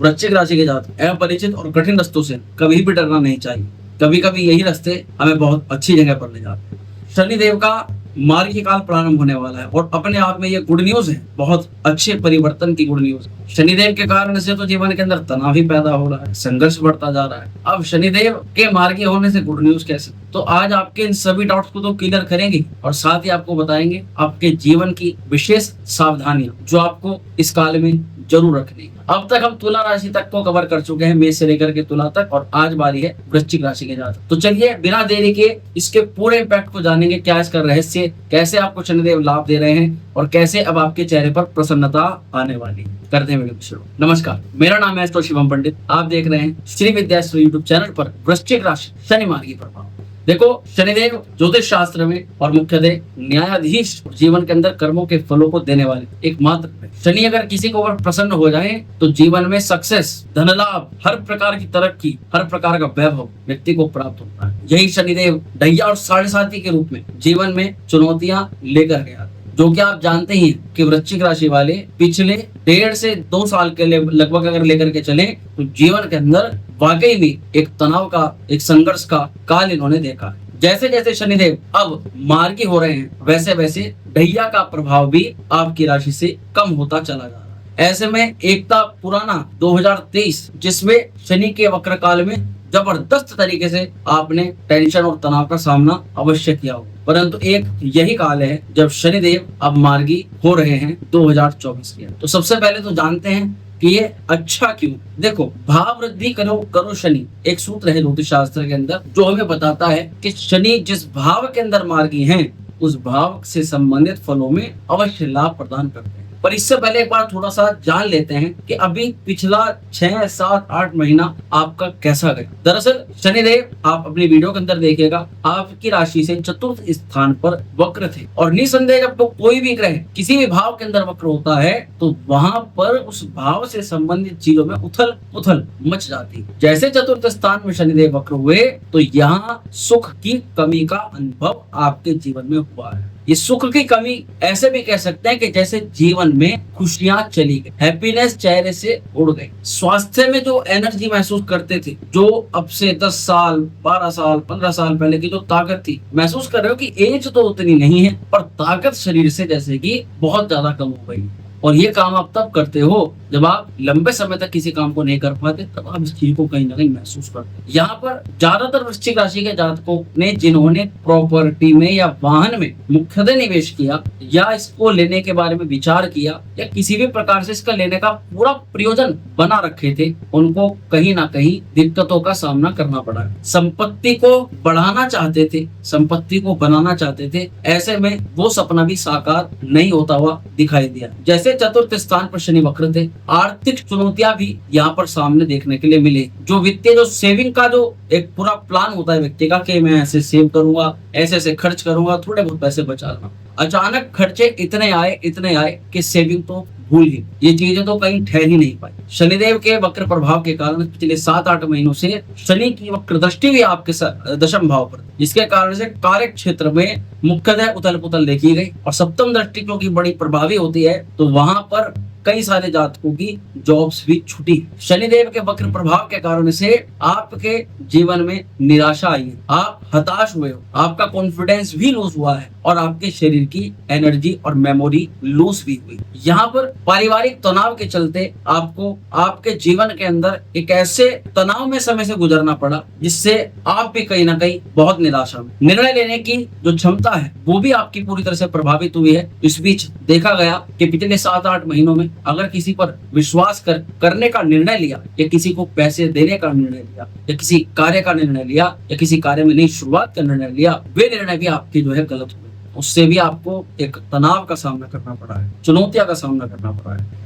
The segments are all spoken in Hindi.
वृश्चिक राशि के जातक अपरिचित और कठिन रास्तों से कभी भी डरना नहीं चाहिए। कभी कभी यही रास्ते हमें बहुत अच्छी जगह पर ले जाते हैं। शनिदेव का मार्गी काल प्रारंभ होने वाला है और अपने आप में ये गुड न्यूज है, बहुत अच्छे परिवर्तन की गुड न्यूज है। शनिदेव के कारण से तो जीवन के अंदर तनाव ही पैदा हो रहा है, संघर्ष बढ़ता जा रहा है। अब शनिदेव के मार्गी होने से गुड न्यूज कैसे? तो आज आपके इन सभी डाउट्स को तो क्लियर करेंगे और साथ ही आपको बताएंगे आपके जीवन की विशेष सावधानियां जो आपको इस काल में जरूर रखनी है। अब तक हम तुला राशि तक को कवर कर चुके हैं, मेष से लेकर के तुला तक, और आज बारी है वृश्चिक राशि के जातक। तो चलिए बिना देरी के इसके पूरे इम्पैक्ट को जानेंगे, क्या इसका रहस्य, कैसे आपको शनिदेव लाभ दे रहे हैं और कैसे अब आपके चेहरे पर प्रसन्नता आने वाली है। करते हैं वीडियो शुरू। नमस्कार, मेरा नाम है एस्ट्रो शिवम पंडित। आप देख रहे हैं श्री विद्याश्री यूट्यूब चैनल पर वृश्चिक राशि शनि मार्गी प्रभाव। देखो, शनिदेव ज्योतिष शास्त्र में और मुख्यतः न्यायाधीश जीवन के अंदर कर्मों के फलों को देने वाले एकमात्र है। शनि अगर किसी को ऊपर प्रसन्न हो जाए तो जीवन में सक्सेस, धन लाभ, हर प्रकार की तरक्की, हर प्रकार का वैभव व्यक्ति को प्राप्त होता है। यही शनिदेव ढैया और साढ़े साथी के रूप में जीवन में चुनौतियां लेकर गया, जो कि आप जानते ही हैं कि वृश्चिक राशि वाले पिछले 1.5 से 2 साल के लिए लगभग अगर लेकर के चले तो जीवन के अंदर वाकई में एक तनाव का, एक संघर्ष का काल इन्होंने देखा है। जैसे जैसे शनिदेव अब मार्गी हो रहे हैं वैसे वैसे ढैया का प्रभाव भी आपकी राशि से कम होता चला जा रहा है। ऐसे में एक था पुराना 2023 जिसमें शनि के वक्र काल में जबरदस्त तरीके से आपने टेंशन और तनाव का सामना अवश्य किया हो, परंतु एक यही काल है जब शनिदेव अब मार्गी हो रहे हैं 2024 के। तो सबसे पहले तो जानते हैं कि ये अच्छा क्यों। देखो, भाव वृद्धि करो करो शनि, एक सूत्र है ज्योतिष शास्त्र के अंदर जो हमें बताता है कि शनि जिस भाव के अंदर मार्गी हैं उस भाव से संबंधित फलों में अवश्य लाभ प्रदान करते हैं। पर इससे पहले एक बार थोड़ा सा जान लेते हैं कि अभी पिछला 6, 7, 8 महीना आपका कैसा गया। दरअसल शनिदेव आप अपनी वीडियो के अंदर देखिएगा आपकी राशि से चतुर्थ स्थान पर वक्र थे, और निसंदेह जब तो कोई भी ग्रह किसी भी भाव के अंदर वक्र होता है तो वहां पर उस भाव से संबंधित चीजों में उथल पुथल मच जाती है। जैसे चतुर्थ स्थान में शनिदेव वक्र हुए तो यहाँ सुख की कमी का अनुभव आपके जीवन में हुआ है। ये सुख की कमी ऐसे भी कह सकते हैं कि जैसे जीवन में खुशियां चली गई, हैप्पीनेस चेहरे से उड़ गई। स्वास्थ्य में जो एनर्जी महसूस करते थे, जो अब से 10 साल, 12 साल, 15 साल पहले की जो ताकत थी, महसूस कर रहे हो कि एज तो उतनी नहीं है पर ताकत शरीर से जैसे कि बहुत ज्यादा कम हो गई। और ये काम आप तब करते हो जब आप लंबे समय तक किसी काम को नहीं कर पाते, तब आप इस चीज को कहीं ना कहीं महसूस करते हैं। यहाँ पर ज्यादातर वृश्चिक राशि के जातकों ने जिन्होंने प्रॉपर्टी में या वाहन में मुख्यतः निवेश किया या इसको लेने के बारे में विचार किया या किसी भी प्रकार से इसका लेने का पूरा प्रयोजन बना रखे थे, उनको कहीं ना कहीं दिक्कतों का सामना करना पड़ा। संपत्ति को बढ़ाना चाहते थे, संपत्ति को बनाना चाहते थे, ऐसे में वो सपना भी साकार नहीं होता हुआ दिखाई दिया। जैसे चतुर्थ स्थान पर शनि वक्र थे, आर्थिक चुनौतियां भी यहाँ पर सामने देखने के लिए मिले। जो वित्तीय, जो सेविंग का जो एक पूरा प्लान होता है व्यक्ति का कि मैं ऐसे सेव करूंगा, ऐसे ऐसे खर्च करूंगा, थोड़े बहुत पैसे बचा लूंगा, अचानक खर्चे इतने आए कि सेविंग तो भूल गई। ये चीजें तो कहीं ठहर ही नहीं पाई। शनिदेव के वक्र प्रभाव के कारण पिछले 7-8 महीनों से शनि की वक्र दृष्टि भी आपके दशम भाव पर, जिसके कारण से कार्य क्षेत्र में मुख्यतः उथल पुथल देखी गई। और सप्तम दृष्टि क्योंकि बड़ी प्रभावी होती है तो वहां पर कई सारे जातकों की जॉब्स भी छूटी। शनिदेव के वक्र प्रभाव के कारण से आपके जीवन में निराशा आई है, आप हताश हुए हो, आपका कॉन्फिडेंस भी लूज हुआ है और आपके शरीर की एनर्जी और मेमोरी लूज भी हुई। यहाँ पर पारिवारिक तनाव के चलते आपको आपके जीवन के अंदर एक ऐसे तनाव में समय से गुजरना पड़ा जिससे आप भी कहीं ना कहीं बहुत निराशा में, निर्णय लेने की जो क्षमता है वो भी आपकी पूरी तरह से प्रभावित हुई है। इस बीच देखा गया कि पिछले 7-8 महीनों में अगर किसी पर विश्वास करने का निर्णय लिया या किसी को पैसे देने का निर्णय लिया या किसी कार्य का निर्णय लिया या किसी कार्य में नई शुरुआत का निर्णय लिया, वे निर्णय भी आपके जो है गलत हुए। उससे भी आपको एक तनाव का सामना करना पड़ा है, चुनौतियां का सामना करना पड़ा है।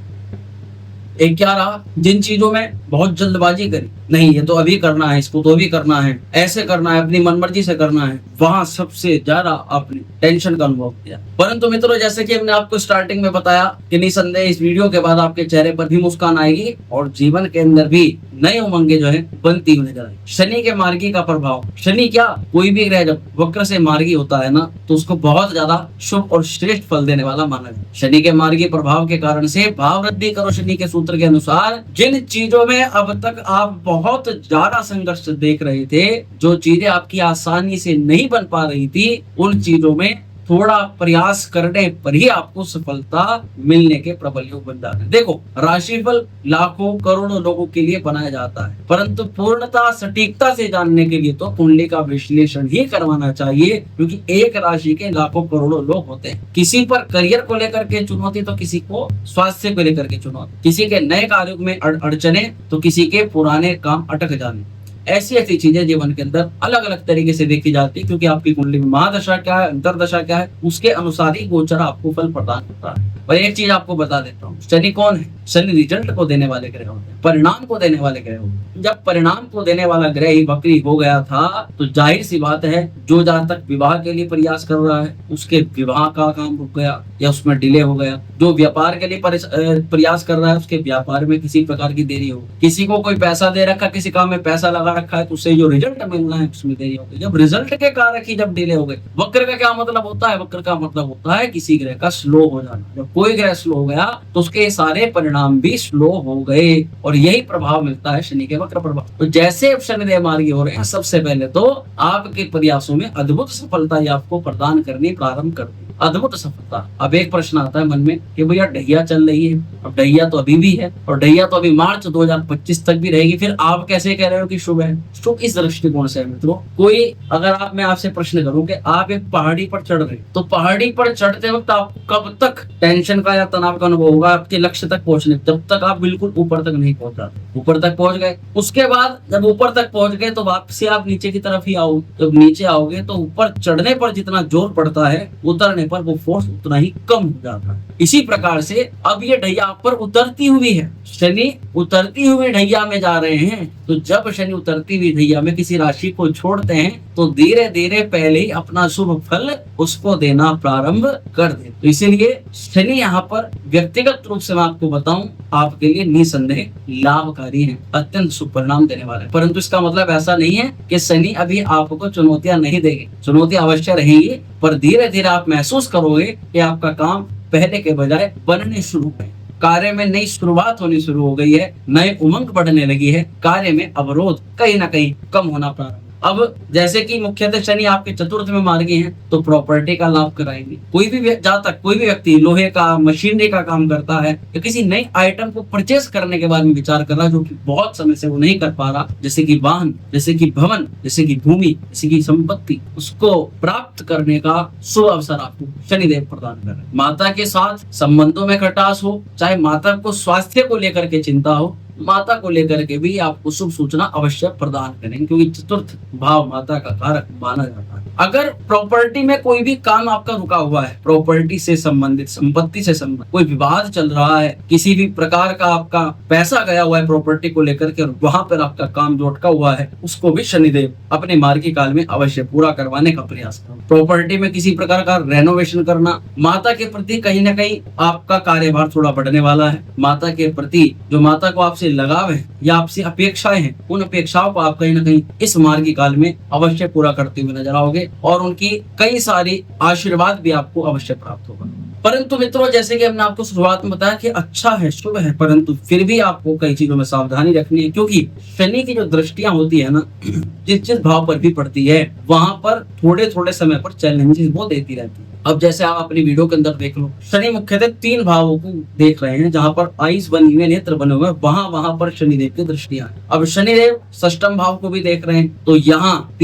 एक क्या रहा, जिन चीजों में बहुत जल्दबाजी करी, नहीं ये तो अभी करना है, इसको तो अभी करना है, ऐसे करना है, अपनी मनमर्जी से करना है, वहां सबसे ज्यादा आपने टेंशन का अनुभव किया। परंतु मित्रों, जैसे कि हमने आपको स्टार्टिंग में बताया कि निसंदेह इस वीडियो के बाद आपके चेहरे पर भी मुस्कान आएगी और जीवन के अंदर भी नई उमंगे जो है बनती हुई नजर आई। शनि के मार्गी का प्रभाव, शनि क्या कोई भी ग्रह जब वक्र से मार्गी होता है ना तो उसको बहुत ज्यादा शुभ और श्रेष्ठ फल देने वाला माना जाता है। शनि के मार्गी प्रभाव के कारण से भाव वृद्धि करो शनि के सूत्र के अनुसार जिन चीजों में अब तक आप बहुत ज्यादा संघर्ष देख रहे थे, जो चीजें आपकी आसानी से नहीं बन पा रही थी, उन चीजों में थोड़ा प्रयास करने पर ही आपको सफलता मिलने के प्रबल योग बन जाते हैं। देखो, राशिफल लाखों करोड़ों लोगों के लिए बनाया जाता है, परंतु पूर्णता सटीकता से जानने के लिए तो कुंडली का विश्लेषण ही करवाना चाहिए, क्योंकि एक राशि के लाखों करोड़ों लोग होते हैं। किसी पर करियर को लेकर के चुनौती तो किसी को स्वास्थ्य को लेकर के चुनौती, किसी के नए कार्यों में अड़चने तो किसी के पुराने काम अटक जाने। ऐसी ऐसी चीजें जीवन के अंदर अलग अलग तरीके से देखी जाती है, क्योंकि आपकी कुंडली में महादशा क्या है, अंतरदशा क्या है, उसके अनुसार ही गोचर आपको फल प्रदान करता है। और एक चीज आपको बता देता हूँ, शनि कौन है? शनि रिजल्ट को देने वाले ग्रह होते हैं, परिणाम को देने वाले ग्रह होते हैं। जब परिणाम को देने वाला ग्रह ही वक्री हो गया था तो जाहिर सी बात है, जो जहां तक विवाह के लिए प्रयास कर रहा है उसके विवाह का काम रुक गया या उसमें डिले हो गया। जो व्यापार के लिए प्रयास कर रहा है उसके व्यापार में किसी प्रकार की देरी हो, किसी को कोई पैसा दे रखा, किसी काम में पैसा लगा रखा है तो उससे जो रिजल्ट मिलना है उसमें देरी हो गई। जब रिजल्ट के कारक ही जब डिले हो गए, वक्र का क्या मतलब होता है? वक्र का मतलब होता है किसी ग्रह का स्लो हो जाना। जब कोई ग्रह स्लो हो गया तो उसके सारे परिणाम भी स्लो हो गए, और यही प्रभाव मिलता है शनि के वक्र प्रभाव। तो जैसे शनिदेव मार्गी हो रहे हैं, सबसे पहले तो आपके प्रयासों में अद्भुत सफलता ही आपको प्रदान करनी प्रारंभ कर दी, अद्भुत सफलता। अब एक प्रश्न आता है मन में कि भैया ढैया चल रही है, अब ढैया तो अभी भी है और ढैया तो अभी मार्च 2025 तक भी रहेगी, फिर आप कैसे कह रहे हो कि शुभ है? शुभ इस दृष्टिकोण से है मित्रों। कोई अगर मैं आपसे प्रश्न करूं कि आप एक पहाड़ी पर चढ़ रहे, तो पहाड़ी पर चढ़ते वक्त आपको कब तक टेंशन का या तनाव का अनुभव होगा आपके लक्ष्य तक पहुंचने, जब तक आप बिल्कुल ऊपर तक नहीं पहुंच जाते। ऊपर तक पहुंच गए, उसके बाद जब ऊपर तक पहुंच गए तो वापसी आप नीचे की तरफ ही आओगे। जब नीचे आओगे तो ऊपर चढ़ने पर जितना जोर पड़ता है, उतरने पर वो फोर्स उतना ही कम हो जाता है। इसी प्रकार से अब ये ढैया पर उतरती हुई है, शनि उतरती हुई ढैया में जा रहे हैं। तो जब शनि उतरती हुई ढैया में किसी राशि को छोड़ते हैं तो धीरे धीरे पहले ही अपना शुभ फल उसको देना प्रारंभ कर दे। तो इसीलिए शनि यहाँ पर व्यक्तिगत रूप से मैं आपको बताऊं, आपके लिए निसंदेह लाभकारी है, अत्यंत शुभ परिणाम देने वाले। परंतु इसका मतलब ऐसा नहीं है कि शनि अभी आपको चुनौतियां नहीं देगी, चुनौतियां अवश्य रहेंगी, पर धीरे धीरे आप महसूस करोगे कि आपका काम पहले के बजाय बनने शुरू है, कार्य में नई शुरुआत होनी शुरू हो गई है, नए उमंग बढ़ने लगी है, कार्य में अवरोध कहीं ना कहीं कम होना प्रारंभ। अब जैसे कि मुख्यतः शनि आपके चतुर्थ में मार्गी हैं तो प्रॉपर्टी का लाभ कराएंगे। कोई भी जहाँ तक कोई भी व्यक्ति लोहे का मशीनरी का काम करता है या किसी नई आइटम को परचेस करने के बारे में विचार कर रहा है, जो कि बहुत समय से वो नहीं कर पा रहा, जैसे कि वाहन, जैसे कि भवन, जैसे कि भूमि, जैसे कि संपत्ति, उसको प्राप्त करने का शुभ अवसर आपको शनिदेव प्रदान कर रहे हैं। माता के साथ संबंधों में खटास हो, चाहे माता को स्वास्थ्य को लेकर के चिंता हो, माता को लेकर के भी आपको शुभ सूचना अवश्य प्रदान करेंगे, क्योंकि चतुर्थ भाव माता का कारक माना जाता है। अगर प्रॉपर्टी में कोई भी काम आपका रुका हुआ है, प्रॉपर्टी से संबंधित, संपत्ति से संबंधित कोई विवाद चल रहा है, किसी भी प्रकार का आपका पैसा गया हुआ है प्रॉपर्टी को लेकर के और वहां पर आपका काम जो अटका हुआ है, उसको भी शनिदेव अपने मार्गी काल में अवश्य पूरा करवाने का प्रयास करें। प्रॉपर्टी में किसी प्रकार का रेनोवेशन करना, माता के प्रति कहीं ना कहीं आपका कार्यभार थोड़ा बढ़ने वाला है। माता के प्रति जो माता को आपसे लगाव है या आपसे अपेक्षाएं हैं, उन अपेक्षाओं को आप कहीं ना कहीं इस मार्गी काल में अवश्य पूरा करते हुए नजर आओगे और उनकी कई सारी आशीर्वाद भी आपको अवश्य प्राप्त होगा। परंतु मित्रों, जैसे कि हमने आपको शुरुआत में बताया कि अच्छा है, शुभ है, परंतु फिर भी आपको कई चीजों में सावधानी रखनी है, क्योंकि शनि की जो दृष्टियां होती है ना, जिस भाव पर भी पड़ती है वहां पर थोड़े थोड़े समय पर चैलेंजेस वो देती रहती है। अब जैसे आप अपनी वीडियो के अंदर देख लो, शनि मुख्यतः 3 भावों को देख रहे हैं, जहां पर आइस बनी हुई, नेत्र बने हुए, वहां पर शनिदेव की दृष्टियां हैं। अब शनिदेव षष्ठम भाव को भी देख रहे हैं, तो यहाँ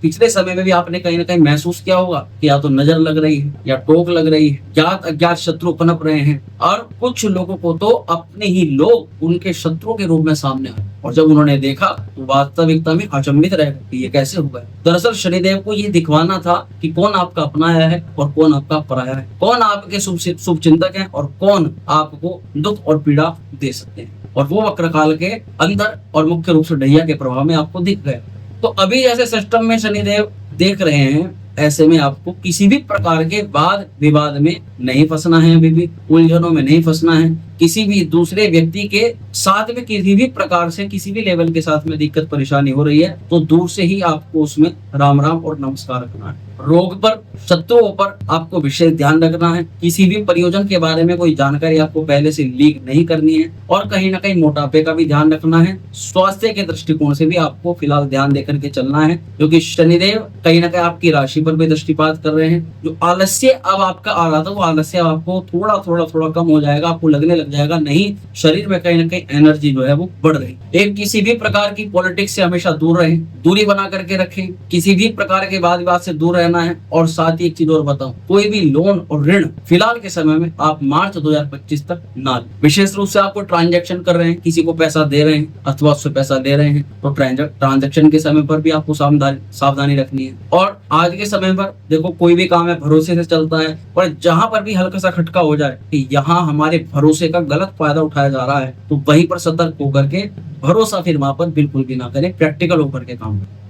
पिछले समय में भी आपने कहीं ना कहीं महसूस किया होगा कि या तो नजर लग रही है या टोक लग रही है, ज्ञात अज्ञात शत्रु पनप रहे हैं, और कुछ लोगों को तो अपने ही लोग उनके शत्रु के रूप में सामने आए, और जब उन्होंने देखा तो वास्तविकता में अचंभित रह गए कि ये कैसे हो गए। दरअसल शनिदेव को ये दिखवाना था कि कौन आपका अपनाया है और कौन आपका पराया है, कौन आपके शुभ चिंतक है और कौन आपको दुख और पीड़ा दे सकते हैं, और वो वक्र काल के अंदर और मुख्य रूप से ढैया के प्रभाव में आपको दिख गए। तो अभी जैसे सिस्टम में शनिदेव देख रहे हैं, ऐसे में आपको किसी भी प्रकार के वाद विवाद में नहीं फंसना है, अभी भी उलझनों में नहीं फंसना है, किसी भी दूसरे व्यक्ति के साथ में किसी भी प्रकार से किसी भी लेवल के साथ में दिक्कत परेशानी हो रही है तो दूर से ही आपको उसमें राम राम और नमस्कार रखना है। रोग पर, शत्रुओं पर आपको विशेष ध्यान रखना है। किसी भी परियोजन के बारे में कोई जानकारी आपको पहले से लीक नहीं करनी है और कहीं ना कहीं मोटापे का भी ध्यान रखना है। स्वास्थ्य के दृष्टिकोण से भी आपको फिलहाल ध्यान देकर के चलना है, क्योंकि शनिदेव कहीं ना कहीं आपकी राशि पर भी दृष्टिपात कर रहे हैं। जो आलस्य अब आपका आ रहा था वो आलस्य आपको थोड़ा कम हो जाएगा, आपको लगने लग जाएगा नहीं शरीर में कहीं ना कहीं एनर्जी जो है वो बढ़ रही। एक किसी भी प्रकार की पॉलिटिक्स से हमेशा दूर रहें, दूरी बना करके रखें, किसी भी प्रकार के वाद विवाद से दूर रहना है। और साथ ही एक चीज और बताऊं, कोई भी लोन और ऋण फिलहाल के समय में आप मार्च 2025 तक ना लें। विशेष रूप से आपको ट्रांजैक्शन कर रहे हैं, किसी को पैसा दे रहे हैं अथवा उससे पैसा ले रहे हैं तो ट्रांजैक्शन के समय पर भी आपको सावधानी रखनी है। और आज के समय पर देखो कोई भी काम है भरोसे से चलता है, पर जहां पर भी हल्का सा खटका हो जाए कि यहाँ हमारे भरोसे का गलत फायदा उठाया जा रहा है तो वहीं पर सतर्क होकर के भरोसा फिर वहां पर बिल्कुल भी ना करें, प्रैक्टिकल होकर के काम करें।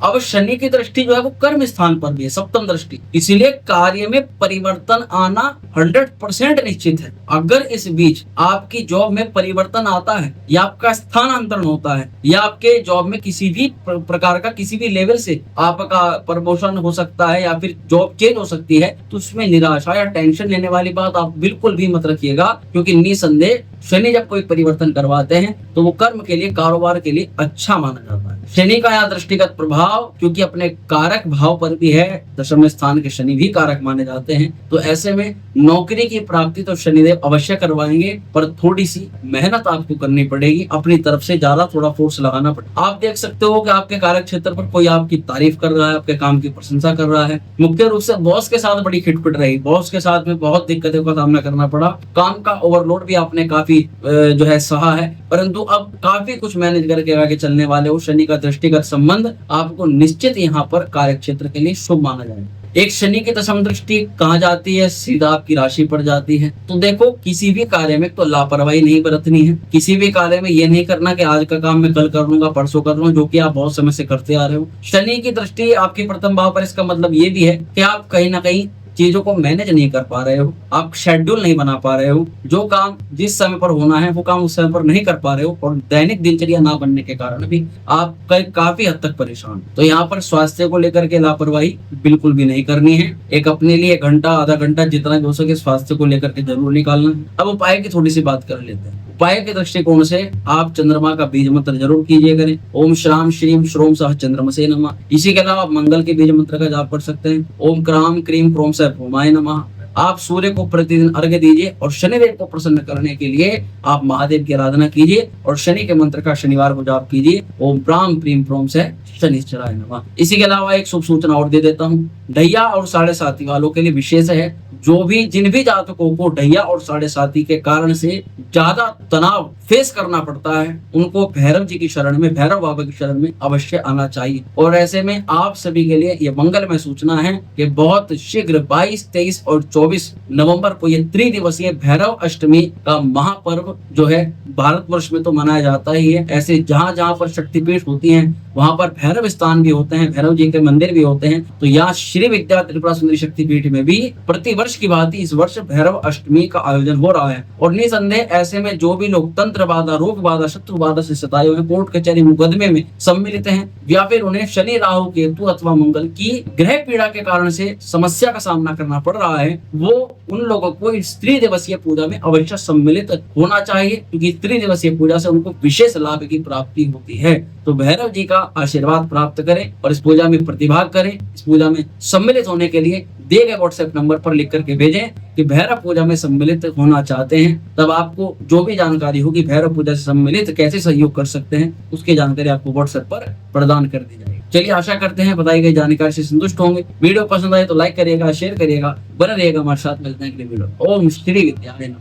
अब शनि की दृष्टि जो है वो कर्म स्थान पर भी है, सप्तम दृष्टि, इसलिए कार्य में परिवर्तन आना 100% निश्चित है। अगर इस बीच आपकी जॉब में परिवर्तन आता है या आपका स्थानांतरण होता है या आपके जॉब में किसी भी प्रकार का किसी भी लेवल से आपका प्रमोशन हो सकता है या फिर जॉब चेंज हो सकती है तो उसमें निराशा या टेंशन लेने वाली बात आप बिल्कुल भी मत रखिएगा, क्योंकि निसंदेह शनि जब कोई परिवर्तन करवाते हैं तो वो कर्म के लिए, कारोबार के लिए अच्छा माना जाता है। शनि का यहाँ दृष्टिगत प्रभाव क्योंकि अपने कारक भाव पर भी है, दशम स्थान के शनि भी कारक माने जाते हैं, तो ऐसे में नौकरी की प्राप्ति तो शनिदेव अवश्य करवाएंगे, पर थोड़ी सी मेहनत आपको करनी पड़ेगी, अपनी तरफ से ज्यादा थोड़ा फोर्स लगाना पड़ेगा। आप देख सकते हो कि आपके कार्य क्षेत्र पर कोई आपकी तारीफ कर रहा है, आपके काम की प्रशंसा कर रहा है। मुख्य रूप से बॉस के साथ बड़ी खिटपिट रही, बॉस के साथ में बहुत दिक्कतों का सामना करना पड़ा, काम का ओवरलोड भी आपने काफी जो है सहा है, परंतु अब काफी कुछ मैनेज करके आगे चलने वाले हो। शनि का दृष्टिगत संबंध आपको निश्चित यहाँ पर कार्य क्षेत्र के लिए शुभ माना जाएगा। एक शनि की दशम दृष्टि कहाँ जाती है? सीधा आपकी राशि पर जाती है। तो देखो किसी भी कार्य में तो लापरवाही नहीं बरतनी है, किसी भी कार्य में ये नहीं करना कि आज का काम मैं कल कर लूंगा, परसों कर लूंगा, जो कि आप बहुत समय से करते आ रहे हो। शनि की दृष्टि आपके प्रथम भाव पर, इसका मतलब ये भी है कि आप कहीं ना कहीं चीजों को मैनेज नहीं कर पा रहे हो, आप शेड्यूल नहीं बना पा रहे हो, जो काम जिस समय पर होना है वो काम उस समय पर नहीं कर पा रहे हो और दैनिक दिनचर्या ना बनने के कारण भी आप काफी हद तक परेशान। तो यहाँ पर स्वास्थ्य को लेकर के लापरवाही बिल्कुल भी नहीं करनी है। एक अपने लिए घंटा आधा घंटा जितना भी हो सके स्वास्थ्य को लेकर के जरूर निकालना है। अब उपाय की थोड़ी सी बात कर लेते हैं। उपाय के दृष्टिकोण से आप चंद्रमा का बीज मंत्र जरूर कीजिए करें, ओम श्राम श्रीम श्रोम सह चंद्रमसे नमः। इसी के अलावा आप मंगल के बीज मंत्र का जाप कर सकते हैं, ओम क्राम क्रीम क्रोम सह भूमाय नमः। आप सूर्य को प्रतिदिन अर्घ्य दीजिए और शनिदेव को प्रसन्न करने के लिए आप महादेव की आराधना कीजिए और शनि के मंत्र का शनिवार को जाप कीजिए, ओम प्राम प्रीम प्रोम से शनिश्चराय नमः। इसी के अलावा एक शुभ सूचना और दे देता हूँ, ढैया और साढ़े साथी वालों के लिए विशेष है। जिन भी जातकों को ढैया और साढ़े साथी के कारण से ज्यादा तनाव फेस करना पड़ता है, उनको भैरव जी की शरण में, भैरव बाबा की शरण में अवश्य आना चाहिए। और ऐसे में आप सभी के लिए ये मंगलमय सूचना है कि बहुत शीघ्र 22, 23 और 24 नवंबर को ये त्रिदिवसीय भैरव अष्टमी का महापर्व जो है भारतवर्ष में तो मनाया जाता ही है। ऐसे जहाँ जहाँ पर शक्तिपीठ होती हैं वहां पर भैरव स्थान भी होते हैं, भैरव जी के मंदिर भी होते हैं। तो यहाँ श्री विद्या त्रिपुरा सुंदरी शक्तिपीठ में भी प्रति वर्ष की भांति इस वर्ष भैरव अष्टमी का आयोजन हो रहा है। और निसंदेह ऐसे में जो भी लोग तंत्र बाधा, रोग बाधा, शत्रु बाधा से सताए हुए, कोर्ट कचहरी मुकदमे में सम्मिलित हैं या फिर उन्हें शनि राहु केतु अथवा मंगल की ग्रह पीड़ा के कारण से समस्या का सामना करना पड़ रहा है, वो उन लोगों को इस त्रिदिवसीय पूजा में अवश्य सम्मिलित होना चाहिए, क्योंकि त्रिदिवसीय पूजा से उनको विशेष लाभ की प्राप्ति होती है। तो भैरव जी का आशीर्वाद प्राप्त करें और इस पूजा में प्रतिभाग करें। इस पूजा में सम्मिलित होने के लिए दिए गए व्हाट्सएप नंबर पर लिख करके भेजें कि भैरव पूजा में सम्मिलित होना चाहते हैं। तब आपको जो भी जानकारी होगी भैरव पूजा से सम्मिलित कैसे सहयोग कर सकते हैं उसकी जानकारी आपको व्हाट्सएप पर प्रदान कर दी जाएगी। चलिए आशा करते हैं बताई गई जानकारी से संतुष्ट होंगे। वीडियो पसंद आए तो लाइक करिएगा, शेयर करिएगा, बने रहिएगा हमारे साथ। मिलते हैं अगले वीडियो। ओम श्री विद्याय नमः।